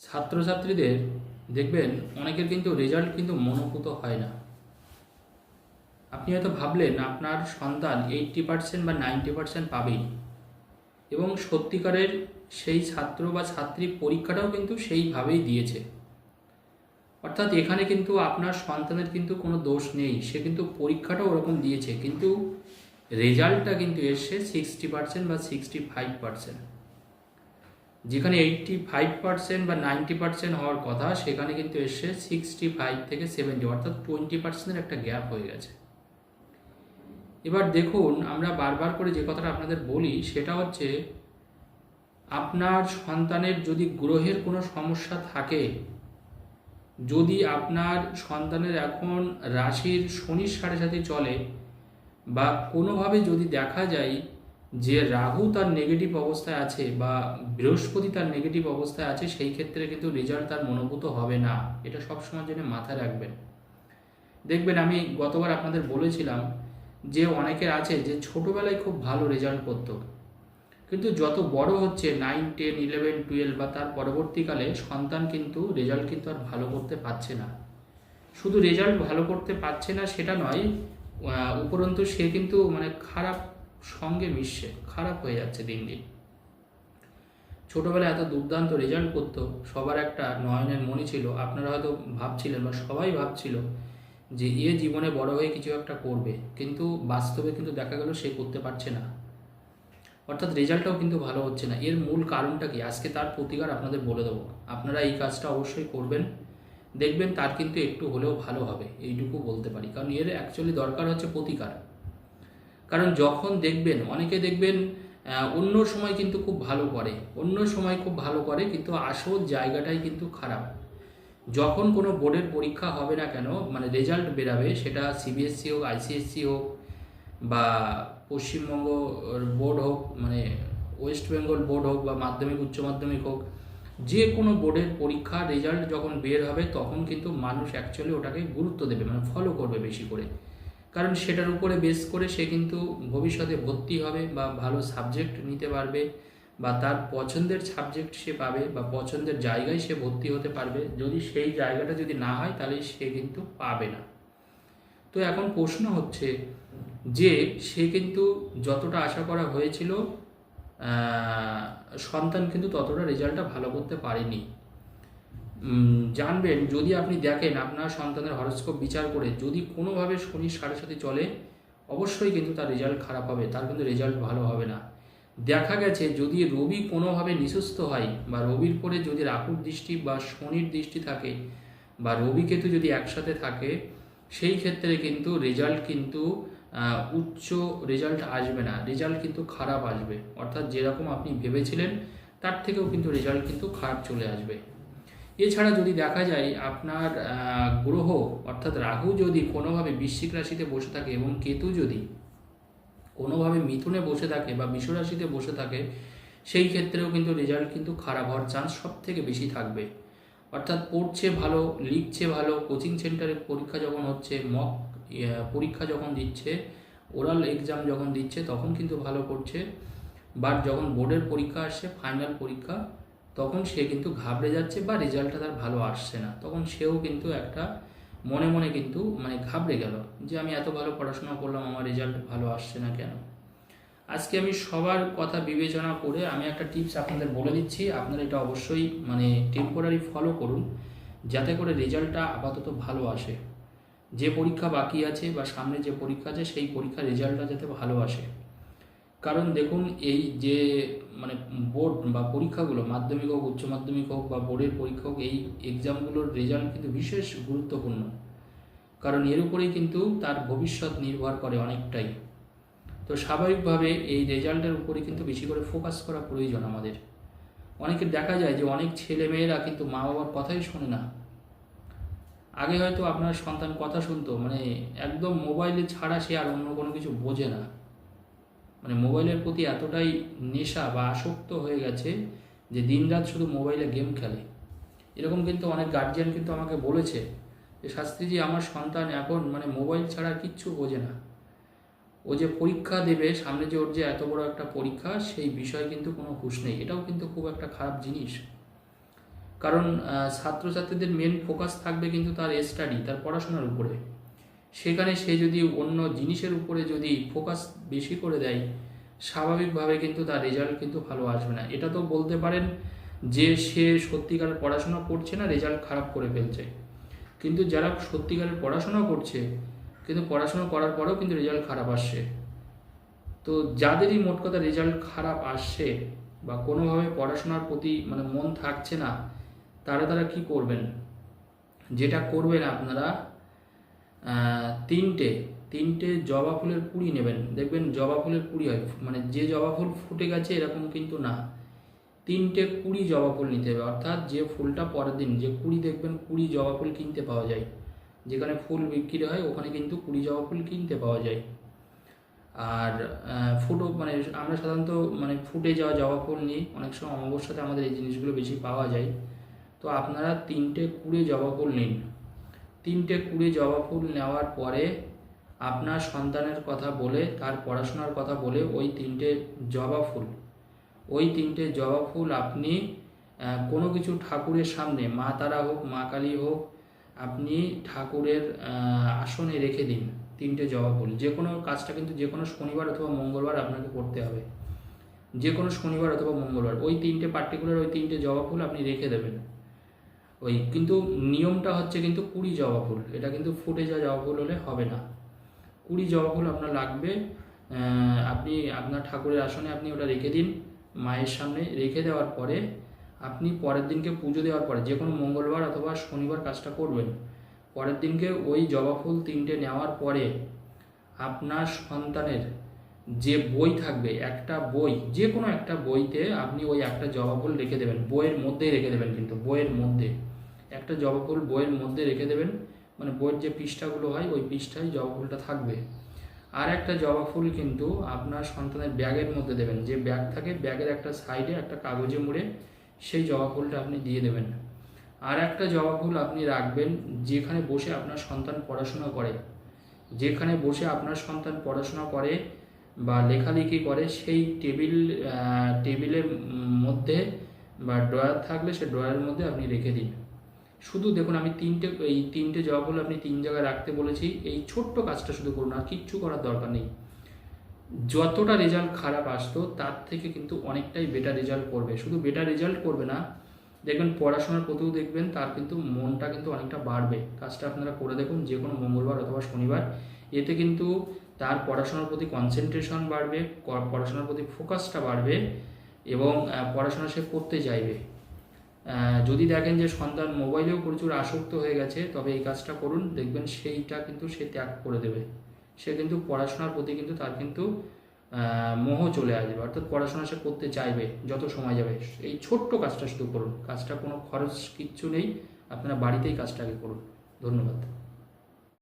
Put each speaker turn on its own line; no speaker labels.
ছাত্রছাত্রীদের দেখবেন অনেকের কিন্তু রেজাল্ট কিন্তু মনোপুত হয় না। আপনি হয়তো ভাবলেন আপনার সন্তান 80% বা 90% পাবেই, এবং সত্যিকারের সেই ছাত্র বা ছাত্রী পরীক্ষাটাও কিন্তু সেইভাবেই দিয়েছে। অর্থাৎ এখানে কিন্তু আপনার সন্তানের কিন্তু কোনো দোষ নেই, সে কিন্তু পরীক্ষাটাও ওরকম দিয়েছে, কিন্তু রেজাল্টটা কিন্তু এসছে 60% বা 65%। যেখানে 85% বা 90% হওয়ার কথা, সেখানে কিন্তু এসছে 65 থেকে 70, অর্থাৎ 20%-এর একটা গ্যাপ হয়ে গেছে। এবার দেখুন, আমরা বারবার করে যে কথাটা আপনাদের বলি সেটা হচ্ছে, আপনার সন্তানের যদি গ্রহের কোনো সমস্যা থাকে, যদি আপনার সন্তানের এখন রাশির শনির সাড়ে সাথে চলে, বা কোনোভাবে যদি দেখা যায় যে রাহু তার নেগেটিভ অবস্থায় আছে বা বৃহস্পতি তার নেগেটিভ অবস্থায় আছে, সেই ক্ষেত্রে কিন্তু রেজাল্ট তার মনোভূত হবে না। এটা সবসময় জন্য মাথায় রাখবেন। দেখবেন, আমি গতবার আপনাদের বলেছিলাম যে অনেকের আছে যে ছোটোবেলায় খুব ভালো রেজাল্ট করতো, কিন্তু যত বড় হচ্ছে 9, 10, 11, 12 বা তার পরবর্তীকালে সন্তান কিন্তু রেজাল্ট কিন্তু আর ভালো করতে পারছে না। শুধু রেজাল্ট ভালো করতে পারছে না সেটা নয়, উপরন্তু সে কিন্তু খারাপ সঙ্গে মিশছে, খারাপ হয়ে যাচ্ছে দিন দিন। ছোটোবেলায় এত দুর্দান্ত রেজাল্ট করতো, সবার একটা নয়নের মণি ছিল। আপনারা হয়তো ভাবছিলেন বা সবাই ভাবছিল যে এ জীবনে বড় হয়ে কিছু একটা করবে, কিন্তু বাস্তবে কিন্তু দেখা গেল সে করতে পারছে না। অর্থাৎ রেজাল্টটাও কিন্তু ভালো হচ্ছে না। এর মূল কারণটা কি, আজকে তার প্রতিকার আপনাদের বলে দেবো। আপনারা এই কাজটা অবশ্যই করবেন, দেখবেন তার কিন্তু একটু হলেও ভালো হবে, এইটুকু বলতে পারি। কারণ এর অ্যাকচুয়ালি দরকার হচ্ছে প্রতিকার। কারণ যখন দেখবেন, অনেকে দেখবেন অন্য সময় কিন্তু খুব ভালো করে, অন্য সময় খুব ভালো করে, কিন্তু আসল জায়গাটাই কিন্তু খারাপ। যখন কোনো বোর্ডের পরীক্ষা হবে না কেন, রেজাল্ট বেরাবে, সেটা সিবিএসসি হোক, আইসিএসসি হোক, বা পশ্চিমবঙ্গ বোর্ড হোক, ওয়েস্ট বেঙ্গল বোর্ড হোক, বা মাধ্যমিক উচ্চ মাধ্যমিক হোক, যে কোনো বোর্ডের পরীক্ষা রেজাল্ট যখন বের হবে, তখন কিন্তু মানুষ অ্যাকচুয়ালি ওটাকে গুরুত্ব দেবে, ফলো করবে বেশি করে। কারণ সেটার উপরে বেস করে সে কিন্তু ভবিষ্যতে ভর্তি হবে বা ভালো সাবজেক্ট নিতে পারবে, বা তার পছন্দের সাবজেক্ট সে পাবে, বা পছন্দের জায়গায় সে ভর্তি হতে পারবে। যদি সেই জায়গাটা যদি না হয়, তাহলে সে কিন্তু পাবে না। তো এখন প্রশ্ন হচ্ছে যে সে কিন্তু যতটা আশা করা হয়েছিল, সন্তান কিন্তু ততটা রেজাল্টটা ভালো করতে পারেনি। জানবেন, যদি আপনি দেখেন আপনার সন্তানের হরস্কোপ বিচার করে যদি কোনোভাবে শনির সাড়ে সাথে চলে, অবশ্যই কিন্তু তার রেজাল্ট খারাপ হবে, তার কিন্তু রেজাল্ট ভালো হবে না। দেখা গেছে যদি রবি কোনোভাবে নিঃস্ত হয়, বা রবির পরে যদি রাহুর দৃষ্টি বা শনির দৃষ্টি থাকে, বা রবি কেতু যদি একসাথে থাকে, সেই ক্ষেত্রে কিন্তু রেজাল্ট কিন্তু উচ্চ রেজাল্ট আসবে না, রেজাল্ট কিন্তু খারাপ আসবে। অর্থাৎ যেরকম আপনি ভেবেছিলেন তার থেকেও কিন্তু রেজাল্ট কিন্তু খারাপ চলে আসবে। এছাড়া যদি দেখা যায় আপনার গ্রহ অর্থাৎ রাহু যদি কোনোভাবে বৃশ্চিক রাশিতে বসে থাকে, এবং কেতু যদি কোনোভাবে মিথুনে বসে থাকে বা বৃষ রাশিতে বসে থাকে, সেই ক্ষেত্রেও কিন্তু রেজাল্ট কিন্তু খারাপ হওয়ার চান্স সব থেকে বেশি থাকবে। অর্থাৎ পড়ছে ভালো, লিখছে ভালো, কোচিং সেন্টারে পরীক্ষা যখন হচ্ছে, মক পরীক্ষা যখন দিচ্ছে, ওরাল এক্সাম যখন দিচ্ছে, তখন কিন্তু ভালো করছে। বাট যখন বোর্ডের পরীক্ষা আসছে, ফাইনাল পরীক্ষা, তখন সে কিন্তু ঘাবড়ে যাচ্ছে, বা রেজাল্টটা তার ভালো আসছে না। তখন সেও কিন্তু একটা মনে মনে কিন্তু ঘাবড়ে গেল যে আমি এত ভালো পড়াশোনা করলাম, আমার রেজাল্ট ভালো আসছে না কেন। আজকে আমি সবার কথা বিবেচনা করে আমি একটা টিপস আপনাদের বলে দিচ্ছি, আপনারা এটা অবশ্যই টেম্পোরারি ফলো করুন, যাতে করে রেজাল্টটা আপাতত ভালো আসে। যে পরীক্ষা বাকি আছে বা সামনে যে পরীক্ষা আছে, সেই পরীক্ষার রেজাল্টটা যাতে ভালো আসে। কারণ দেখুন, এই যে বোর্ড বা পরীক্ষাগুলো, মাধ্যমিক হোক, উচ্চ মাধ্যমিক হোক, বা বোর্ডের পরীক্ষা হোক, এই এক্সামগুলোর রেজাল্ট কিন্তু বিশেষ গুরুত্বপূর্ণ। কারণ এর উপরেই কিন্তু তার ভবিষ্যৎ নির্ভর করে অনেকটাই। তো স্বাভাবিকভাবে এই রেজাল্টের উপরে কিন্তু বেশি করে ফোকাস করা প্রয়োজন আমাদের। অনেকের দেখা যায় যে অনেক ছেলে মেয়েরা কিন্তু মা বাবার কথাই শোনে না। আগে হয়তো আপনার সন্তান কথা শুনতো, একদম মোবাইলে ছাড়া সে আর অন্য কোনো কিছু বোঝে না। মোবাইলের প্রতি এতটাই নেশা বা আসক্ত হয়ে গেছে যে দিনরাত শুধু মোবাইলে গেম খেলে। এরকম কিন্তু অনেক গার্জিয়ান কিন্তু আমাকে বলেছে যে শাস্ত্রীজি, আমার সন্তান এখন মোবাইল ছাড়া কিচ্ছু বোঝে না। ও যে পরীক্ষা দেবে সামনে, যে ওর যে এত বড় একটা পরীক্ষা, সেই বিষয়ে কিন্তু কোনো হুঁশ নেই। এটাও কিন্তু খুব একটা খারাপ জিনিস। কারণ ছাত্রছাত্রীদের মেন ফোকাস থাকবে কিন্তু তার স্টাডি, তার পড়াশোনার উপরে। সেখানে সে যদি অন্য জিনিসের উপরে যদি ফোকাস বেশি করে দেয়, স্বাভাবিকভাবে কিন্তু তার রেজাল্ট কিন্তু ভালো আসবে না। এটা তো বলতে পারেন যে সে সত্যিকারের পড়াশোনা করছে না, রেজাল্ট খারাপ করে ফেলছে। কিন্তু যারা সত্যিকারের পড়াশোনা করছে, কিন্তু পড়াশোনা করার পরেও কিন্তু রেজাল্ট খারাপ আসছে, তো যাদেরই মোট কথা রেজাল্ট খারাপ আসছে বা কোনোভাবে পড়াশোনার প্রতি মানে মন থাকছে না, তারা কি করবেন, যেটা করবেন আপনারা, তিনটে জবা ফুলের কুড়ি নেবেন। দেখবেন জবা ফুলের কুড়ি হয়, মানে যে জবা ফুল ফুটে গেছে এরকম কিন্তু না, 3টে কুড়ি জবা ফুল নিতে হবে। অর্থাৎ যে ফুলটা পরের দিন, যে কুড়ি দেখবেন 20 জবা ফুল কিনতে পাওয়া যায়, যেখানে ফুল বিক্রি হয় ওখানে কিন্তু 20 জবা ফুল কিনতে পাওয়া যায়। আর মানে আমরা সাধারণত মানে ফুটে যাওয়া জবা ফুল নিই, অনেক সময় অমাবস্যাতে আমাদের এই জিনিসগুলো বেশি পাওয়া যায়। তো আপনারা 3টে কুড়ি জবা ফুল নিন। 3টে কুড়ি জবা ফুল নেওয়ার পরে আপনার সন্তানের কথা বলে, তার পড়াশোনার কথা বলে ওই 3টে জবা ফুল আপনি কোনো কিছু ঠাকুরের সামনে, মা তারা হোক, মা কালী হোক, আপনি ঠাকুরের আসনে রেখে দিন 3টে জবা ফুল। যে কোনো কাজটা কিন্তু যে কোনো শনিবার অথবা মঙ্গলবার আপনাকে করতে হবে, যে কোনো শনিবার অথবা মঙ্গলবার ওই 3টে জবা ফুল আপনি রেখে দেবেন। কিন্তু নিয়মটা হচ্ছে কিন্তু 20 জবা ফুল, এটা কিন্তু ফুটে যাওয়া জবা ফুল হলে হবে না। 20 জবা ফুল আপনার লাগবে। আপনি আপনার ঠাকুরের আসনে আপনি ওটা রেখে দিন, মায়ের সামনে রেখে দেওয়ার পরে আপনি পরের দিনকে পুজো দেওয়ার পরে, যে কোনো মঙ্গলবার অথবা শনিবার কাজটা করবেন, পরের দিনকে ওই জবা ফুল 3টে নেওয়ার পরে আপনার সন্তানের যে বই থাকবে, একটা বই, যে কোনো একটা বইতে আপনি ওই একটা জবা ফুল রেখে দেবেন, বইয়ের মধ্যেই রেখে দেবেন, কিন্তু বইয়ের মধ্যে একটা জবা ফুল বইয়ের মধ্যে রেখে দেবেন, মানে বইয়ের যে পৃষ্ঠাগুলো হয় ওই পৃষ্ঠায় জবা ফুলটা থাকবে। আর একটা জবা ফুল কিন্তু আপনার সন্তানের ব্যাগের মধ্যে দেবেন, যে ব্যাগ থাকে ব্যাগের একটা সাইডে একটা কাগজে মুড়ে সেই জবা ফুলটা আপনি দিয়ে দেবেন। আর একটা জবা ফুল আপনি রাখবেন যেখানে বসে আপনার সন্তান পড়াশোনা করে, বা লেখালেখি করে, সেই টেবিলের মধ্যে বা ড্রয়ার থাকলে সে ড্রয়ারের মধ্যে আপনি রেখে দিন। শুধু দেখুন, আমি এই তিনটে জবা ফুল আপনি 3 জায়গায় রাখতে বলেছি, এই ছোট্ট কাজটা শুধু করুন, আর কিচ্ছু করার দরকার নেই। যতটা রেজাল্ট খারাপ আসতো তার থেকে কিন্তু অনেকটাই বেটার রেজাল্ট করবে। শুধু বেটার রেজাল্ট করবে না, দেখবেন পড়াশোনার প্রতিও দেখবেন তার কিন্তু মনটা কিন্তু অনেকটা বাড়বে। কাজটা আপনারা করে দেখুন যে কোনো মঙ্গলবার অথবা শনিবার, এতে কিন্তু তার পড়াশোনার প্রতি কনসেন্ট্রেশন বাড়বে, পড়াশোনার প্রতি ফোকাসটা বাড়বে এবং পড়াশোনা সে করতে চাইবে। যদি দেখেন যে সন্তান মোবাইলেও প্রচুর আসক্ত হয়ে গেছে, তবে এই কাজটা করুন, দেখবেন সেইটা কিন্তু সে ত্যাগ করে দেবে। সে কিন্তু পড়াশোনার প্রতি কিন্তু তার কিন্তু মোহ চলে আসবে, অর্থাৎ পড়াশোনা সে করতে চাইবে যত সময় যাবে। এই ছোট্ট কাজটা শুধু করুন, কাজটা কোনো খরচ কিচ্ছু নেই, আপনারা বাড়িতেই কাজটাকে করুন। ধন্যবাদ।